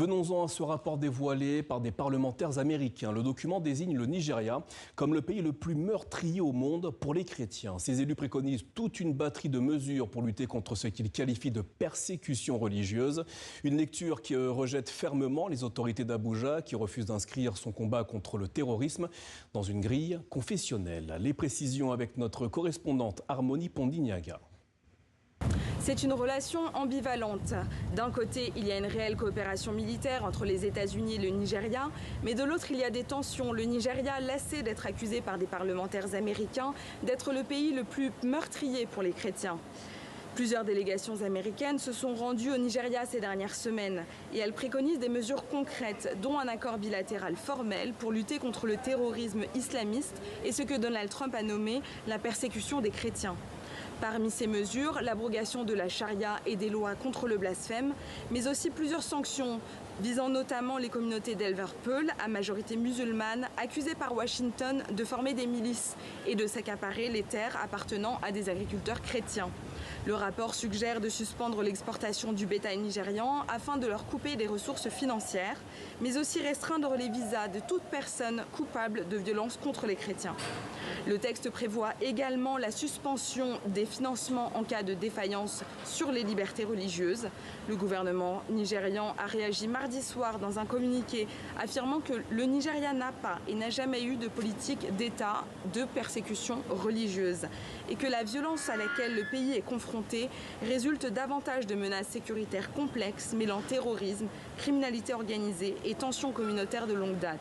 Venons-en à ce rapport dévoilé par des parlementaires américains. Le document désigne le Nigeria comme le pays le plus meurtrier au monde pour les chrétiens. Ces élus préconisent toute une batterie de mesures pour lutter contre ce qu'ils qualifient de persécution religieuse. Une lecture qui rejette fermement les autorités d'Abuja qui refusent d'inscrire son combat contre le terrorisme dans une grille confessionnelle. Les précisions avec notre correspondante Harmonie Pondignaga. C'est une relation ambivalente. D'un côté, il y a une réelle coopération militaire entre les États-Unis et le Nigeria, mais de l'autre, il y a des tensions. Le Nigeria, lassé d'être accusé par des parlementaires américains d'être le pays le plus meurtrier pour les chrétiens. Plusieurs délégations américaines se sont rendues au Nigeria ces dernières semaines et elles préconisent des mesures concrètes, dont un accord bilatéral formel pour lutter contre le terrorisme islamiste et ce que Donald Trump a nommé la persécution des chrétiens. Parmi ces mesures, l'abrogation de la charia et des lois contre le blasphème, mais aussi plusieurs sanctions visant notamment les communautés d'éleveurs peuls à majorité musulmane accusées par Washington de former des milices et de s'accaparer les terres appartenant à des agriculteurs chrétiens. Le rapport suggère de suspendre l'exportation du bétail nigérian afin de leur couper des ressources financières, mais aussi restreindre les visas de toute personne coupable de violences contre les chrétiens. Le texte prévoit également la suspension des financements en cas de défaillance sur les libertés religieuses. Le gouvernement nigérian a réagi mardi soir dans un communiqué affirmant que le Nigeria n'a pas et n'a jamais eu de politique d'État de persécution religieuse et que la violence à laquelle le pays est confronté résulte davantage de menaces sécuritaires complexes mêlant terrorisme, criminalité organisée et tensions communautaires de longue date.